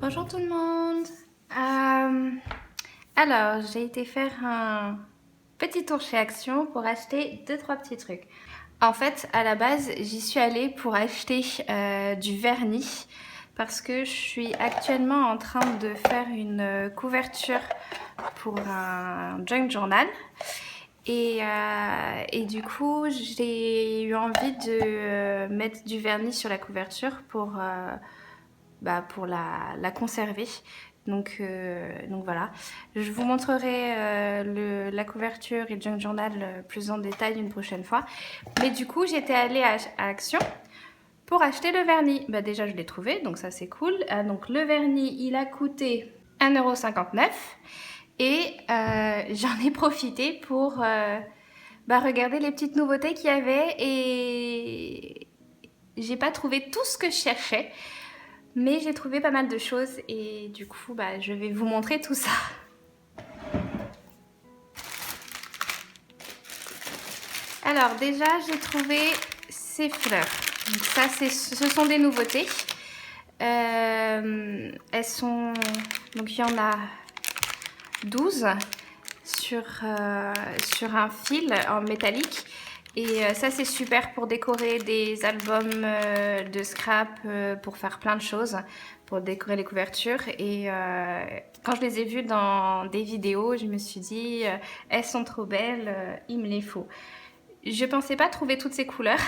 Bonjour tout le monde. Alors, j'ai été faire un petit tour chez Action pour acheter 2-3 petits trucs. En fait, à la base, j'y suis allée pour acheter du vernis parce que je suis actuellement en train de faire une couverture pour un junk journal. Et du coup, j'ai eu envie de mettre du vernis sur la couverture pour la conserver. Donc voilà. Je vous montrerai la couverture et le junk journal plus en détail une prochaine fois. Mais du coup, j'étais allée à Action pour acheter le vernis. Bah déjà, je l'ai trouvé, donc ça c'est cool. Donc le vernis, il a coûté 1,59 € et j'en ai profité pour regarder les petites nouveautés qu'il y avait et j'ai pas trouvé tout ce que je cherchais. Mais j'ai trouvé pas mal de choses et du coup, je vais vous montrer tout ça. Alors déjà, j'ai trouvé ces fleurs. Donc ça, ce sont des nouveautés. Elles sont... Donc il y en a 12 sur un fil en métallique. Et ça, c'est super pour décorer des albums de scrap, pour faire plein de choses, pour décorer les couvertures. Et quand je les ai vues dans des vidéos, je me suis dit, elles sont trop belles, il me les faut. Je pensais pas trouver toutes ces couleurs,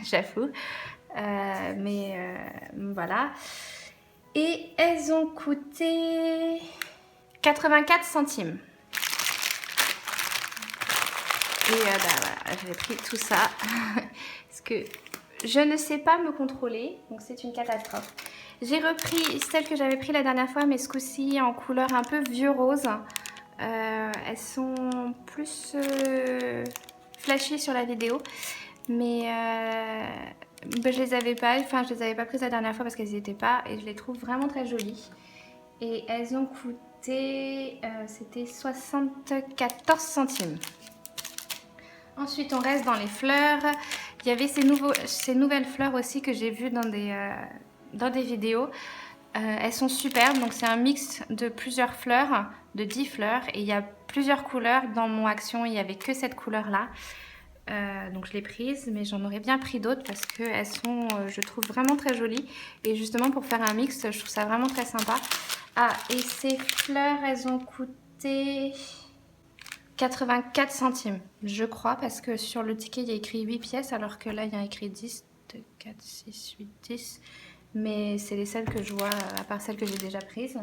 j'avoue. Mais voilà. Et elles ont coûté 84 centimes. Et voilà, j'ai pris tout ça parce que je ne sais pas me contrôler, donc c'est une catastrophe. J'ai repris celle que j'avais pris la dernière fois, mais ce coup-ci en couleur un peu vieux rose. Elles sont plus flashy sur la vidéo, mais je les avais pas, je les avais pas prises la dernière fois parce qu'elles n'y étaient pas, et je les trouve vraiment très jolies. Et elles ont coûté, c'était 74 centimes. Ensuite, on reste dans les fleurs. Il y avait ces nouvelles fleurs aussi que j'ai vues dans des vidéos. Elles sont superbes. Donc, c'est un mix de plusieurs fleurs, de 10 fleurs. Et il y a plusieurs couleurs. Dans mon Action, il n'y avait que cette couleur-là. Donc, je l'ai prise. Mais j'en aurais bien pris d'autres parce qu'elles sont, je trouve, vraiment très jolies. Et justement, pour faire un mix, je trouve ça vraiment très sympa. Ah, et ces fleurs, elles ont coûté 84 centimes, je crois, parce que sur le ticket, il y a écrit 8 pièces, alors que là, il y a écrit 10, 2, 4, 6, 8, 10. Mais c'est les seules que je vois, à part celles que j'ai déjà prises.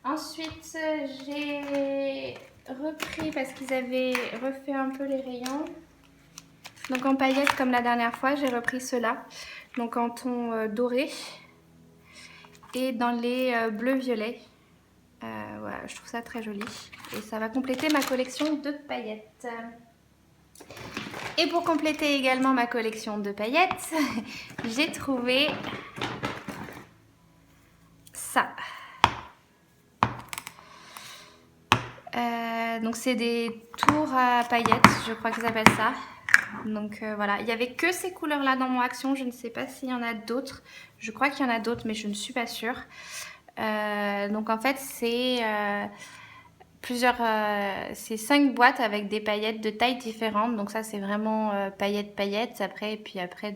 Ensuite, j'ai repris, parce qu'ils avaient refait un peu les rayons. Donc en paillettes, comme la dernière fois, j'ai repris ceux-là. Donc en ton doré. Et dans les bleu-violet. Voilà, je trouve ça très joli. Et ça va compléter ma collection de paillettes. Et pour compléter également ma collection de paillettes, j'ai trouvé ça. Donc c'est des tours à paillettes, je crois qu'ils appellent ça. Donc voilà, il n'y avait que ces couleurs-là dans mon Action. Je ne sais pas s'il y en a d'autres. Je crois qu'il y en a d'autres, mais je ne suis pas sûre. Donc en fait, c'est c'est 5 boîtes avec des paillettes de tailles différentes. Donc ça, c'est vraiment paillettes. Après, et puis après,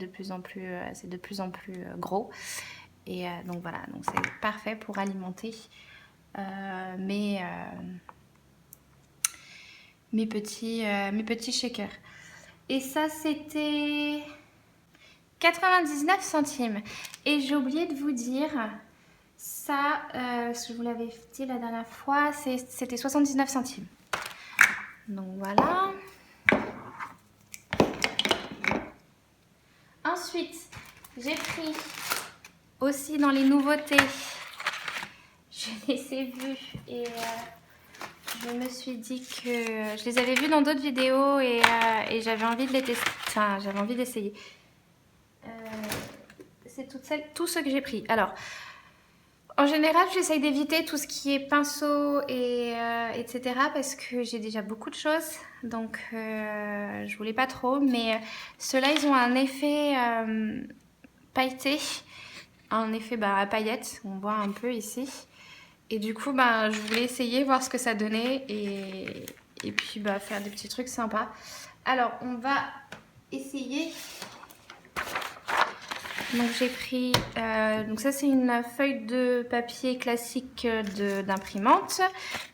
c'est de plus en plus gros. Et donc voilà, donc c'est parfait pour alimenter mes petits shakers. Et ça, c'était 99 centimes. Et j'ai oublié de vous dire, ça, ce que je vous l'avais dit la dernière fois, c'était 79 centimes. Donc voilà. Ensuite, j'ai pris aussi dans les nouveautés, je les ai vues et je me suis dit que je les avais vues dans d'autres vidéos et j'avais envie de les tester. Enfin, j'avais envie d'essayer. C'est tout ce que j'ai pris. Alors, en général, j'essaye d'éviter tout ce qui est pinceau et etc. parce que j'ai déjà beaucoup de choses. Donc, je voulais pas trop. Mais ceux-là, ils ont un effet pailleté. Un effet à paillettes. On voit un peu ici. Et du coup, bah, je voulais essayer, voir ce que ça donnait et puis bah, faire des petits trucs sympas. Alors, on va essayer. Donc j'ai pris, donc ça c'est une feuille de papier classique d'imprimante.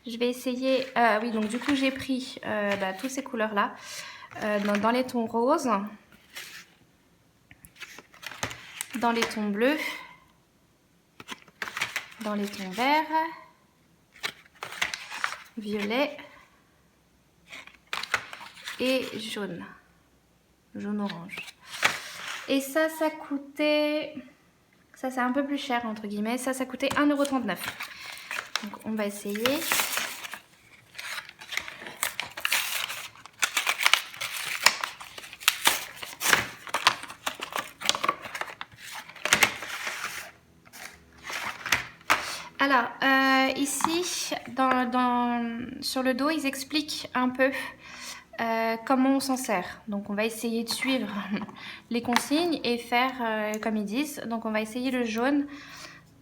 Je vais essayer, oui donc du coup j'ai pris bah, toutes ces couleurs là dans les tons roses, dans les tons bleus, dans les tons verts, violet et jaune, jaune-orange. Et ça coûtait, ça c'est un peu plus cher entre guillemets, ça coûtait 1,39 €. Donc on va essayer. Alors, ici, sur le dos, ils expliquent un peu comment on s'en sert. Donc, on va essayer de suivre les consignes et faire comme ils disent. Donc, on va essayer le jaune.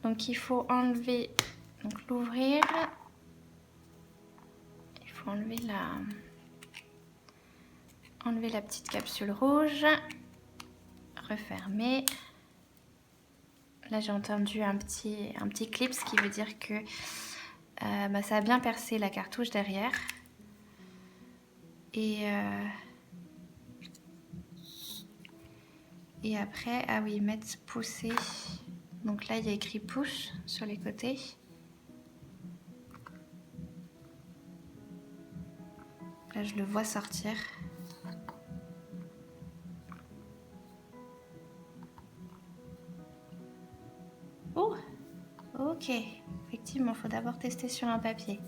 Donc, il faut enlever, donc l'ouvrir. Il faut enlever la petite capsule rouge. Refermer. Là, j'ai entendu un petit clip, ce qui veut dire que bah, ça a bien percé la cartouche derrière. Et après, ah oui, mettre pousser. Donc là, il y a écrit push sur les côtés. Là, je le vois sortir. Oh, ok. Effectivement, il faut d'abord tester sur un papier.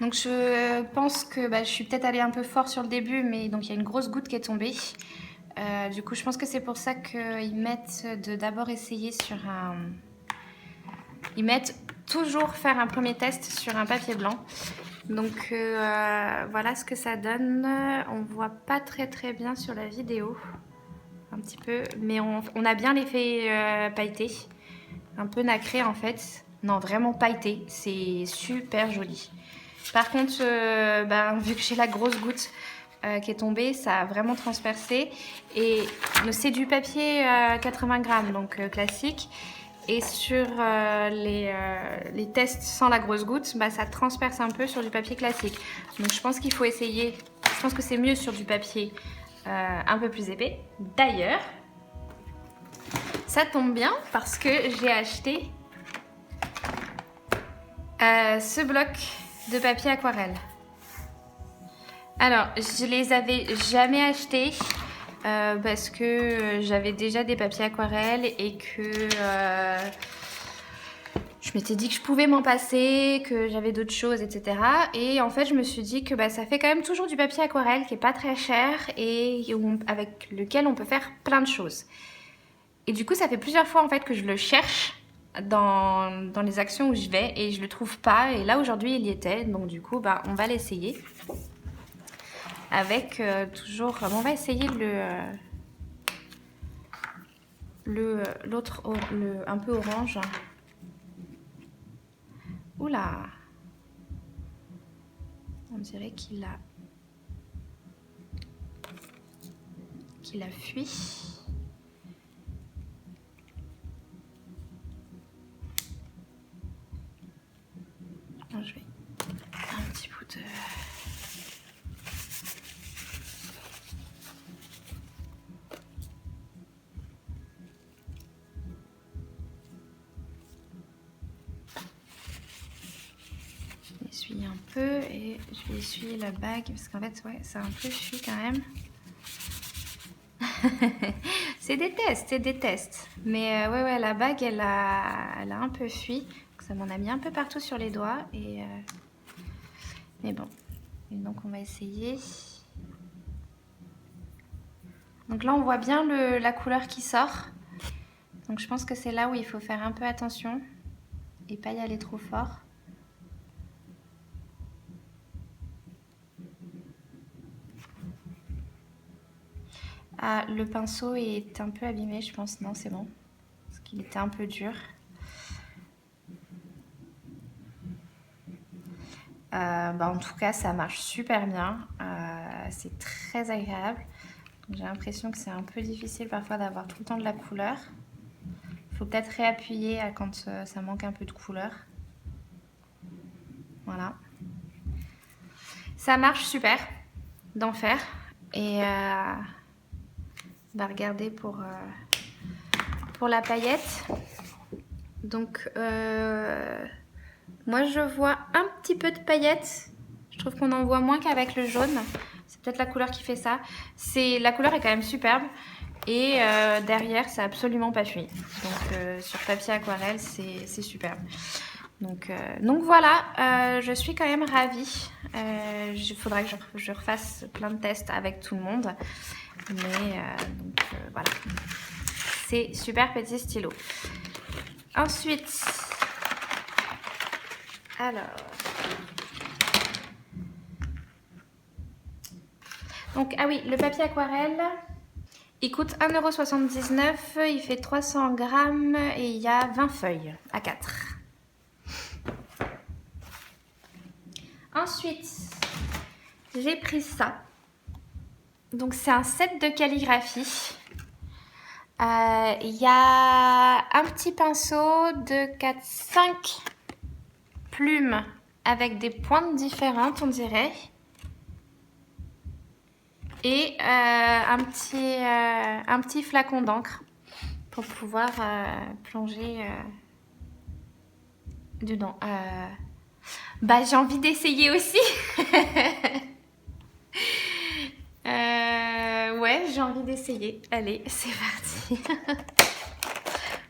Donc je pense que bah, je suis peut-être allée un peu fort sur le début, mais donc il y a une grosse goutte qui est tombée. Du coup, je pense que c'est pour ça qu'ils mettent de d'abord essayer sur un... Ils mettent toujours faire un premier test sur un papier blanc. Donc voilà ce que ça donne. On voit pas très bien sur la vidéo. Un petit peu, mais on a bien l'effet pailleté. Un peu nacré en fait. Non, vraiment pailleté. C'est super joli. Par contre, ben, vu que j'ai la grosse goutte qui est tombée, ça a vraiment transpercé. Et c'est du papier 80 grammes, donc classique. Et sur les tests sans la grosse goutte, bah, ça transperce un peu sur du papier classique. Donc je pense qu'il faut essayer. Je pense que c'est mieux sur du papier un peu plus épais. D'ailleurs, ça tombe bien parce que j'ai acheté ce bloc de papier aquarelle. Alors, je les avais jamais achetés parce que j'avais déjà des papiers aquarelle et que je m'étais dit que je pouvais m'en passer, que j'avais d'autres choses, etc. Et en fait, je me suis dit que bah, ça fait quand même toujours du papier aquarelle qui est pas très cher et avec lequel on peut faire plein de choses. Et du coup, ça fait plusieurs fois en fait que je le cherche dans les actions où je vais et je le trouve pas. Et là, aujourd'hui, il y était. Donc du coup, bah, on va l'essayer. Avec toujours... on va essayer l'autre, un peu orange. Oula! On dirait qu'il a fui. Alors, je vais un petit bout de... Essuyer un peu et je vais essuyer la bague parce qu'en fait, ouais, ça a un peu fui quand même. C'est des tests. Mais ouais, la bague, elle a un peu fui. Donc, ça m'en a mis un peu partout sur les doigts. Mais bon. Et donc, on va essayer. Donc là, on voit bien la couleur qui sort. Donc, je pense que c'est là où il faut faire un peu attention et pas y aller trop fort. Ah, le pinceau est un peu abîmé, je pense. Non, c'est bon. Parce qu'il était un peu dur. En tout cas, ça marche super bien. C'est très agréable. J'ai l'impression que c'est un peu difficile parfois d'avoir tout le temps de la couleur. Il faut peut-être réappuyer quand ça manque un peu de couleur. Voilà. Ça marche super d'en faire. Et regardez pour la paillette. Donc, moi je vois un petit peu de paillettes. Je trouve qu'on en voit moins qu'avec le jaune. C'est peut-être la couleur qui fait ça. La couleur est quand même superbe. Et derrière, c'est absolument pas fui. Donc, sur papier aquarelle, c'est superbe. Donc voilà, je suis quand même ravie. Il faudra que je refasse plein de tests avec tout le monde. Mais voilà. C'est super petit stylo. Ensuite, alors... Donc, ah oui, le papier aquarelle, il coûte 1,79 €, il fait 300 grammes et il y a 20 feuilles à 4. Ensuite, j'ai pris ça. Donc, c'est un set de calligraphie. Il y a un petit pinceau de 4-5 plumes avec des pointes différentes, on dirait. Et un petit flacon d'encre pour pouvoir plonger dedans. J'ai envie d'essayer aussi. Ouais, j'ai envie d'essayer. Allez, c'est parti.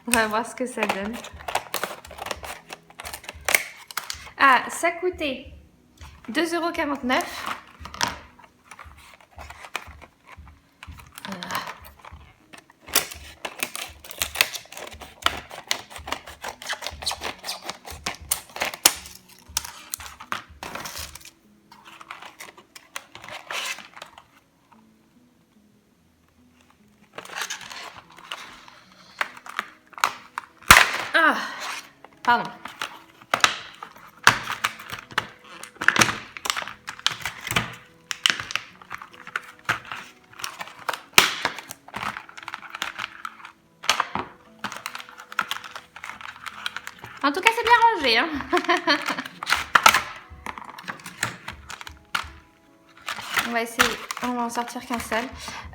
On va voir ce que ça donne. Ah, ça coûtait 2,49 €. Ah, pardon. En tout cas, c'est bien rangé, hein. On va essayer, on va en sortir qu'un seul.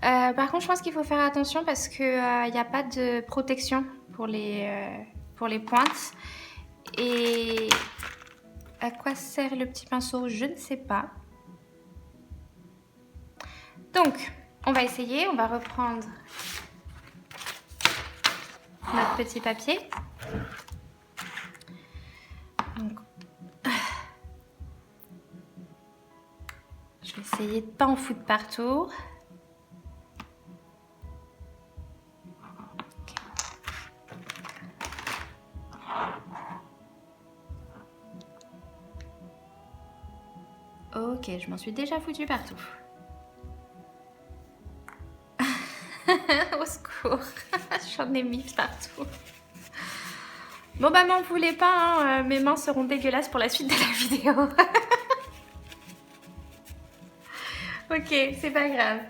Par contre, je pense qu'il faut faire attention parce que n'y a pas de protection pour les pointes. Et à quoi sert le petit pinceau? Je ne sais pas. Donc, on va essayer. On va reprendre notre petit papier. Donc, je vais essayer de ne pas en foutre partout. Ok, je m'en suis déjà foutu partout. Au secours, j'en ai mis partout. Bon bah m'en voulez pas, hein, mes mains seront dégueulasses pour la suite de la vidéo. Ok, c'est pas grave.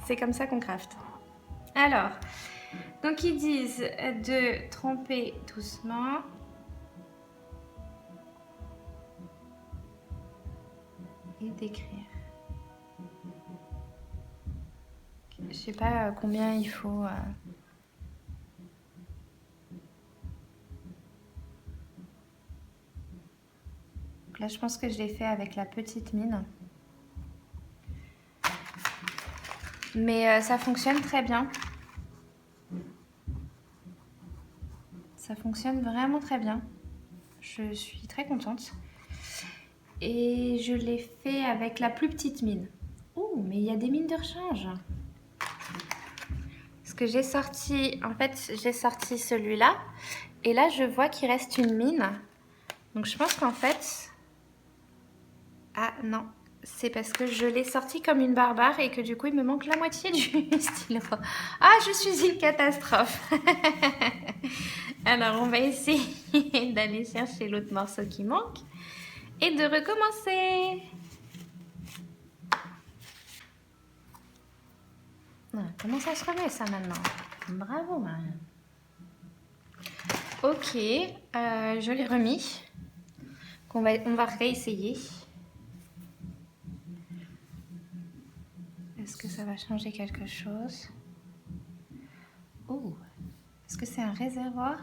C'est comme ça qu'on crafte. Alors, donc ils disent de tremper doucement. Et d'écrire. Je sais pas combien il faut. Là, je pense que je l'ai fait avec la petite mine. Mais ça fonctionne très bien. Ça fonctionne vraiment très bien. Je suis très contente. Et je l'ai fait avec la plus petite mine. Oh, mais il y a des mines de rechange. Parce que j'ai sorti, en fait, j'ai sorti celui-là. Et là, je vois qu'il reste une mine. Donc, je pense qu'en fait... Ah non, c'est parce que je l'ai sorti comme une barbare et que du coup il me manque la moitié du stylo. Ah, je suis une catastrophe. Alors on va essayer d'aller chercher l'autre morceau qui manque et de recommencer. Comment ça se remet ça maintenant? Bravo Marianne. Ok, je l'ai remis. On va réessayer. Est-ce que ça va changer quelque chose? Oh, est-ce que c'est un réservoir?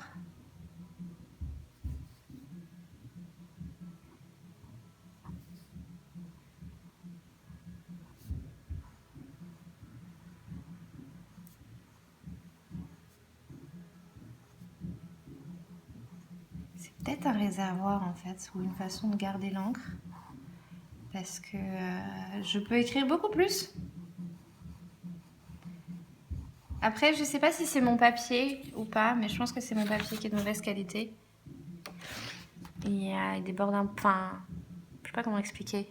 C'est peut-être un réservoir en fait, ou une façon de garder l'encre. Parce que je peux écrire beaucoup plus. Après, je sais pas si c'est mon papier ou pas, mais je pense que c'est mon papier qui est de mauvaise qualité. Il y a des bords enfin, je sais pas comment expliquer.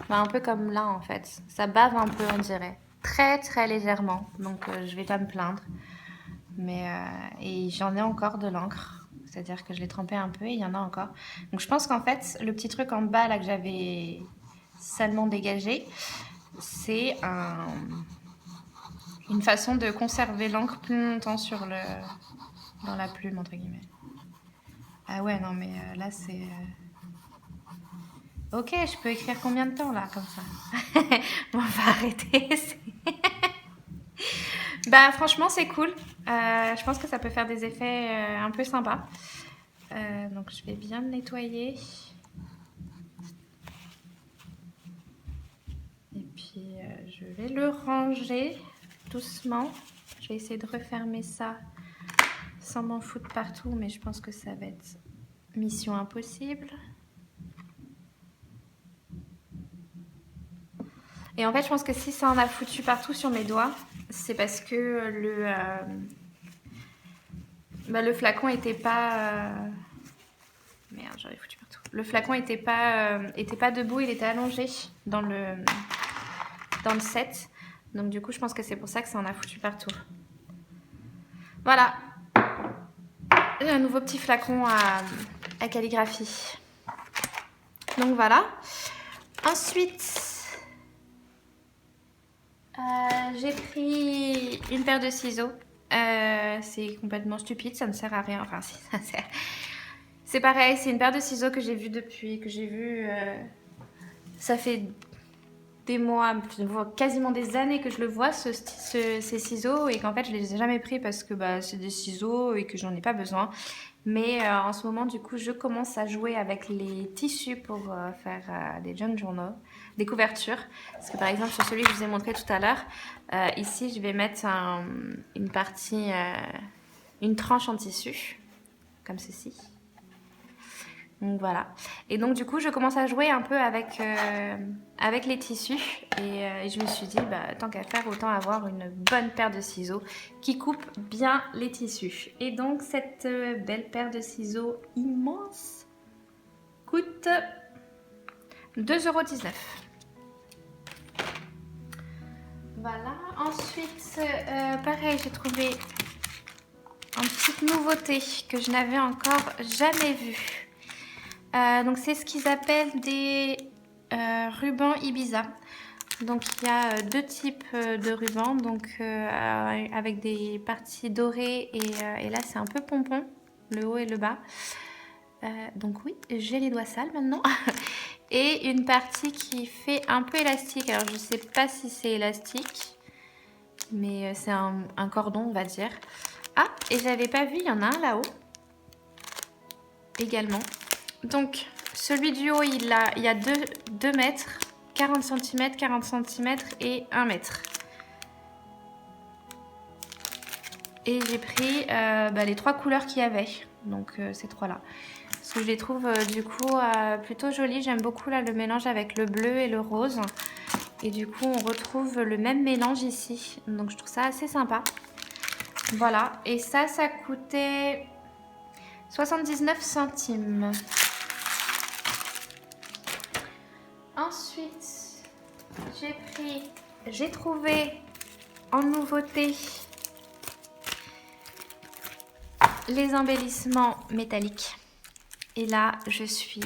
Un peu comme là en fait. Ça bave un peu, on dirait. Très très légèrement. Donc je vais pas me plaindre. Mais et j'en ai encore de l'encre. C'est-à-dire que je l'ai trempé un peu et il y en a encore. Donc je pense qu'en fait, le petit truc en bas là que j'avais salement dégagé, c'est une façon de conserver l'encre plus longtemps dans la plume, entre guillemets. Ah ouais, non mais là c'est... Ok, je peux écrire combien de temps là, comme ça? On va arrêter. Bah franchement c'est cool. Je pense que ça peut faire des effets un peu sympas. Donc je vais bien le nettoyer. Et puis je vais le ranger doucement. Je vais essayer de refermer ça sans m'en foutre partout, mais je pense que ça va être mission impossible. Et en fait, je pense que si ça en a foutu partout sur mes doigts, c'est parce que le flacon était pas... Merde, j'en ai foutu partout. Le flacon était pas debout, il était allongé dans le set. Donc du coup, je pense que c'est pour ça que ça en a foutu partout. Voilà. Un nouveau petit flacon à calligraphie. Donc voilà. Ensuite... j'ai pris une paire de ciseaux. C'est complètement stupide, ça ne sert à rien. Enfin, si, ça sert. C'est pareil, c'est une paire de ciseaux que j'ai vue ça fait des mois, quasiment des années que je le vois, ces ciseaux, et qu'en fait, je les ai jamais pris parce que c'est des ciseaux et que j'en ai pas besoin. Mais en ce moment, du coup, je commence à jouer avec les tissus pour faire des junk journaux, des couvertures. Parce que par exemple, sur celui que je vous ai montré tout à l'heure, ici, je vais mettre une partie, une tranche en tissu, comme ceci. Donc voilà. Et donc du coup, je commence à jouer un peu avec les tissus. Et je me suis dit, tant qu'à faire, autant avoir une bonne paire de ciseaux qui coupe bien les tissus. Et donc cette belle paire de ciseaux immense coûte 2,19 €. Voilà. Ensuite, pareil, j'ai trouvé une petite nouveauté que je n'avais encore jamais vue. Donc c'est ce qu'ils appellent des rubans Ibiza. Donc il y a deux types de rubans, donc avec des parties dorées et là c'est un peu pompon, le haut et le bas. Donc oui, j'ai les doigts sales maintenant. Et une partie qui fait un peu élastique. Alors je sais pas si c'est élastique, mais c'est un cordon on va dire. Ah, et j'avais pas vu, il y en a un là-haut également. Donc, celui du haut, il y a 2 mètres, 40 cm, 40 cm et 1 mètre. Et j'ai pris les 3 couleurs qu'il y avait, donc ces 3-là. Parce que je les trouve du coup plutôt jolies. J'aime beaucoup là le mélange avec le bleu et le rose. Et du coup, on retrouve le même mélange ici. Donc, je trouve ça assez sympa. Voilà. Et ça coûtait 79 centimes. Ensuite, j'ai trouvé en nouveauté les embellissements métalliques. Et là, je suis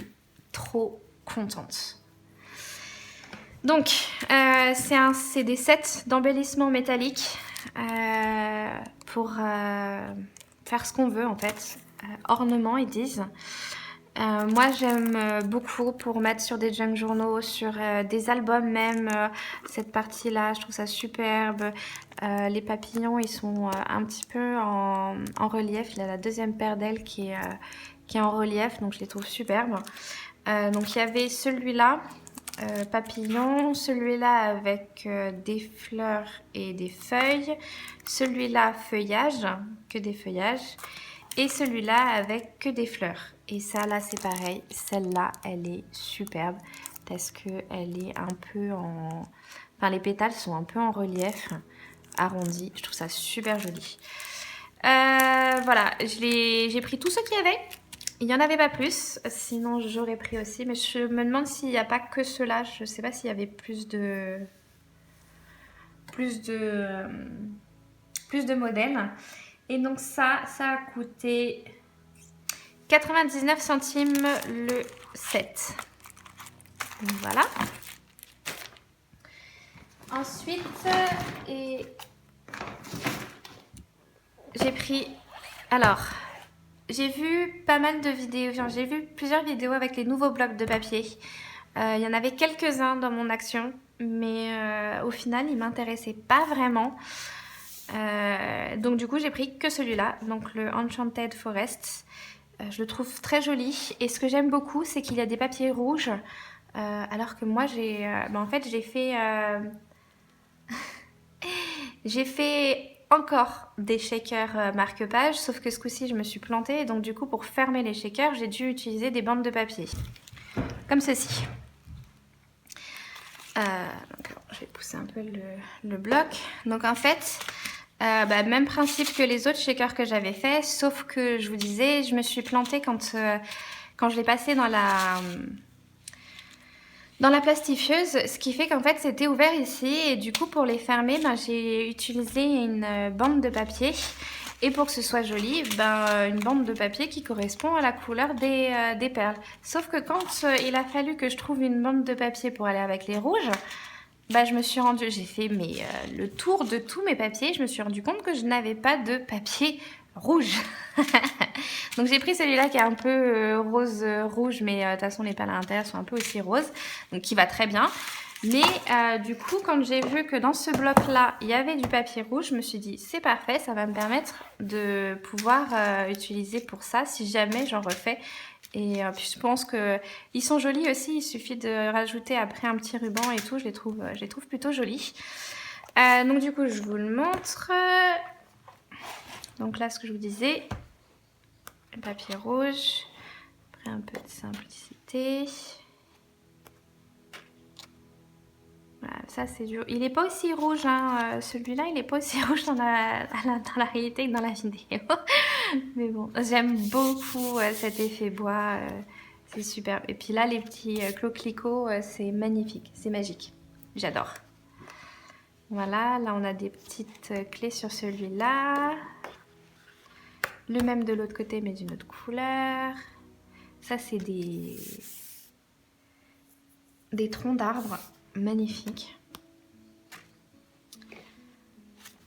trop contente. Donc, c'est des sets d'embellissements métalliques pour faire ce qu'on veut en fait. Ornements, ils disent. Moi, j'aime beaucoup pour mettre sur des junk journaux, sur des albums même. Cette partie-là, je trouve ça superbe. Les papillons, ils sont un petit peu en relief. Il y a la deuxième paire d'ailes qui est en relief, donc je les trouve superbes. Donc, il y avait celui-là. Papillon, celui-là avec des fleurs et des feuilles, celui-là feuillage, que des feuillages, et celui-là avec que des fleurs. Et ça là c'est pareil, celle-là elle est superbe parce que elle est un peu en... Enfin les pétales sont un peu en relief, arrondis, je trouve ça super joli. Voilà, j'ai pris tout ce qu'il y avait. Il n'y en avait pas plus, sinon j'aurais pris aussi. Mais je me demande s'il n'y a pas que ceux-là. Je ne sais pas s'il y avait plus de modèles. Et donc ça a coûté 99 centimes le set. Donc voilà. Ensuite, j'ai pris... Alors... J'ai vu pas mal de vidéos, enfin, j'ai vu plusieurs vidéos avec les nouveaux blocs de papier. Il y en avait quelques-uns dans mon action, mais au final, ils ne m'intéressaient pas vraiment. Donc du coup, j'ai pris que celui-là, donc le Enchanted Forest. Je le trouve très joli. Et ce que j'aime beaucoup, c'est qu'il y a des papiers rouges. Alors que moi, en fait, j'ai fait encore des shakers marque-page, sauf que ce coup-ci je me suis plantée et donc du coup pour fermer les shakers j'ai dû utiliser des bandes de papier comme ceci. Donc, je vais pousser un peu le bloc. Donc en fait même principe que les autres shakers que j'avais fait, sauf que je vous disais je me suis plantée quand je l'ai passé dans la plastifieuse, ce qui fait qu'en fait c'était ouvert ici et du coup pour les fermer j'ai utilisé une bande de papier et pour que ce soit joli une bande de papier qui correspond à la couleur des perles. Sauf que quand il a fallu que je trouve une bande de papier pour aller avec les rouges, je me suis rendue, j'ai fait le tour de tous mes papiers, je me suis rendu compte que je n'avais pas de papier rouge. Donc j'ai pris celui-là qui est un peu rose rouge, mais de toute façon les perles à l'intérieur sont un peu aussi roses, donc qui va très bien. Mais du coup quand j'ai vu que dans ce bloc là il y avait du papier rouge, je me suis dit c'est parfait, ça va me permettre de pouvoir utiliser pour ça si jamais j'en refais. Et puis je pense qu'ils sont jolis aussi, il suffit de rajouter après un petit ruban et tout, je les trouve plutôt jolis. Donc du coup je vous le montre. Donc là ce que je vous disais, le papier rouge, après un peu de simplicité. Voilà, ça c'est dur. Il n'est pas aussi rouge, hein. Celui-là il n'est pas aussi rouge dans la réalité que dans la vidéo. Mais bon, j'aime beaucoup cet effet bois, c'est superbe. Et puis là les petits coquelicots, c'est magnifique, c'est magique, j'adore. Voilà, là on a des petites clés sur celui-là. Le même de l'autre côté mais d'une autre couleur. Ça c'est des troncs d'arbres magnifiques.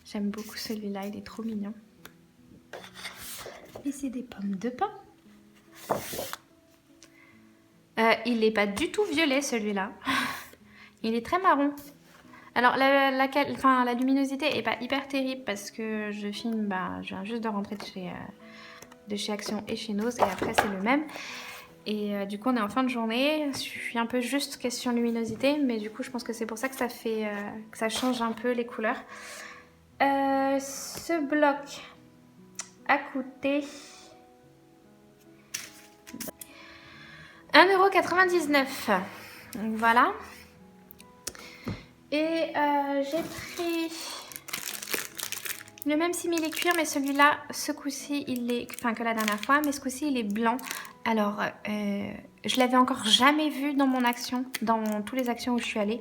J'aime beaucoup celui-là, il est trop mignon. Et c'est des pommes de pin. Il n'est pas du tout violet celui-là. Il est très marron. Alors la luminosité n'est pas hyper terrible parce que je filme, je viens juste de rentrer de chez Action et chez Nose et après c'est le même. Et du coup on est en fin de journée, je suis un peu juste question luminosité, mais du coup je pense que c'est pour ça que ça fait que ça change un peu les couleurs. Ce bloc a coûté 1,99 €. Donc voilà. Et j'ai pris le même simili-cuir, mais celui-là, ce coup-ci, il est, que la dernière fois, mais ce coup-ci, il est blanc. Alors, je l'avais encore jamais vu dans mon action, dans tous les actions où je suis allée.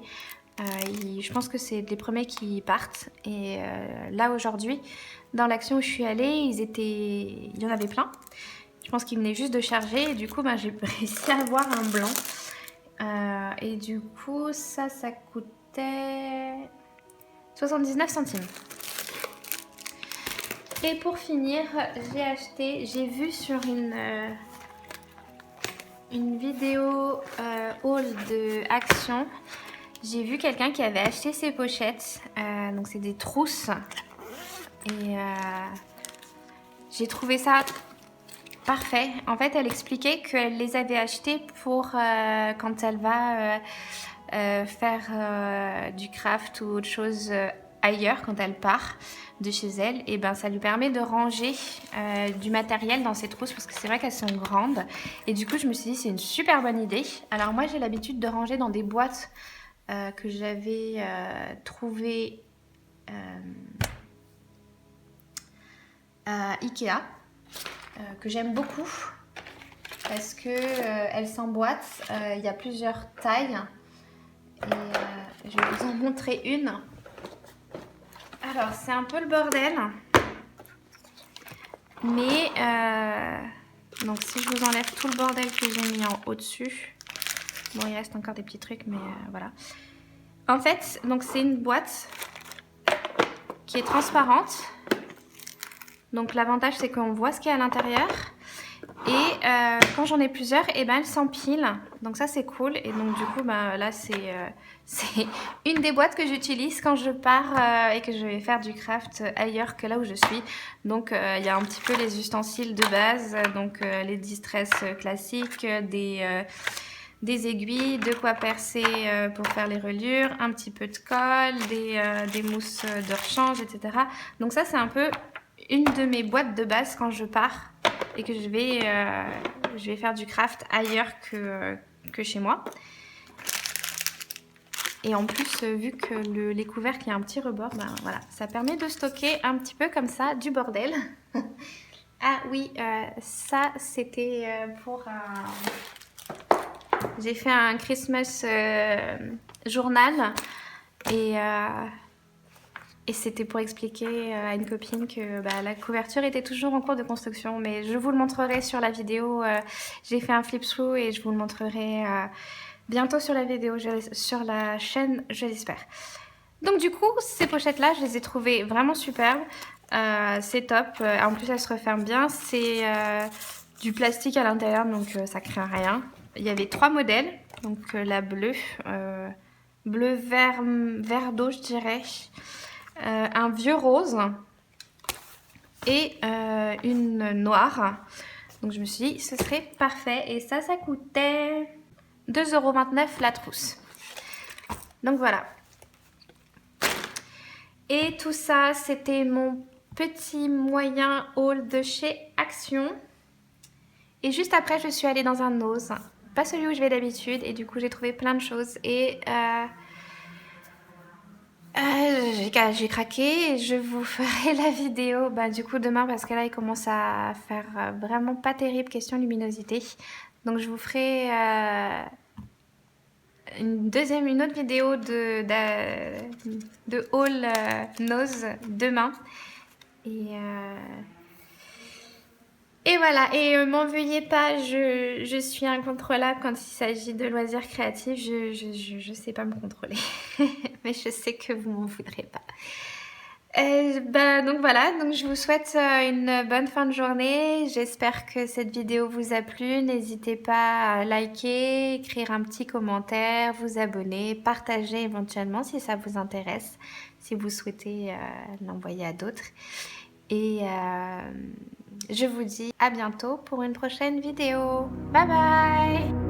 Je pense que c'est les premiers qui partent. Et là aujourd'hui, dans l'action où je suis allée, il y en avait plein. Je pense qu'ils venaient juste de charger et du coup j'ai réussi à avoir un blanc. Et du coup ça coûtait 79 centimes. Et pour finir, j'ai vu sur une vidéo haul de Action, j'ai vu quelqu'un qui avait acheté ses pochettes. Donc c'est des trousses. Et j'ai trouvé ça parfait. En fait, elle expliquait qu'elle les avait achetées pour quand elle va faire du craft ou autre chose ailleurs, quand elle part de chez elle. Et ben, ça lui permet de ranger du matériel dans ses trousses parce que c'est vrai qu'elles sont grandes. Et du coup, je me suis dit, c'est une super bonne idée. Alors moi, j'ai l'habitude de ranger dans des boîtes que j'avais trouvées à Ikea. Que j'aime beaucoup parce que elle s'emboîte. Il y a plusieurs tailles et je vais vous en montrer une. Alors c'est un peu le bordel, mais donc si je vous enlève tout le bordel que j'ai mis en haut dessus, bon il reste encore des petits trucs, mais voilà. En fait donc c'est une boîte qui est transparente. Donc l'avantage c'est qu'on voit ce qu'il y a à l'intérieur. Et quand j'en ai plusieurs, et ben elles s'empilent. Donc ça c'est cool. Et donc du coup là c'est une des boîtes que j'utilise quand je pars et que je vais faire du craft ailleurs que là où je suis. Donc il y a un petit peu les ustensiles de base, donc les distress classiques, des aiguilles, de quoi percer pour faire les reliures, un petit peu de colle, des mousses de rechange, etc. Donc ça c'est un peu une de mes boîtes de base quand je pars et que je vais faire du craft ailleurs que chez moi. Et en plus, vu que les couvercles, il y a un petit rebord, voilà, ça permet de stocker un petit peu comme ça du bordel. Ah oui, ça c'était pour un... J'ai fait un Christmas journal et c'était pour expliquer à une copine que la couverture était toujours en cours de construction. Mais je vous le montrerai sur la vidéo. J'ai fait un flip through et je vous le montrerai bientôt sur la vidéo, sur la chaîne, je l'espère. Donc du coup, ces pochettes-là, je les ai trouvées vraiment superbes. C'est top. En plus, elles se referment bien. C'est du plastique à l'intérieur, donc ça craint rien. Il y avait 3 modèles. Donc la bleue, bleu vert d'eau, je dirais. Un vieux rose et une noire. Donc je me suis dit ce serait parfait. Et ça coûtait 2,29 € la trousse. Donc voilà. Et tout ça, c'était mon petit moyen haul de chez Action. Et juste après, je suis allée dans un Nose. Pas celui où je vais d'habitude. Et du coup, j'ai trouvé plein de choses. Et... j'ai craqué et je vous ferai la vidéo du coup demain parce que là il commence à faire vraiment pas terrible question luminosité. Donc je vous ferai une autre vidéo de haul Nose demain. Et voilà, et m'en veuillez pas, je suis incontrôlable quand il s'agit de loisirs créatifs, je sais pas me contrôler, mais je sais que vous m'en voudrez pas. Donc voilà, donc je vous souhaite une bonne fin de journée, j'espère que cette vidéo vous a plu, n'hésitez pas à liker, écrire un petit commentaire, vous abonner, partager éventuellement si ça vous intéresse, si vous souhaitez l'envoyer à d'autres. Et je vous dis à bientôt pour une prochaine vidéo. Bye bye!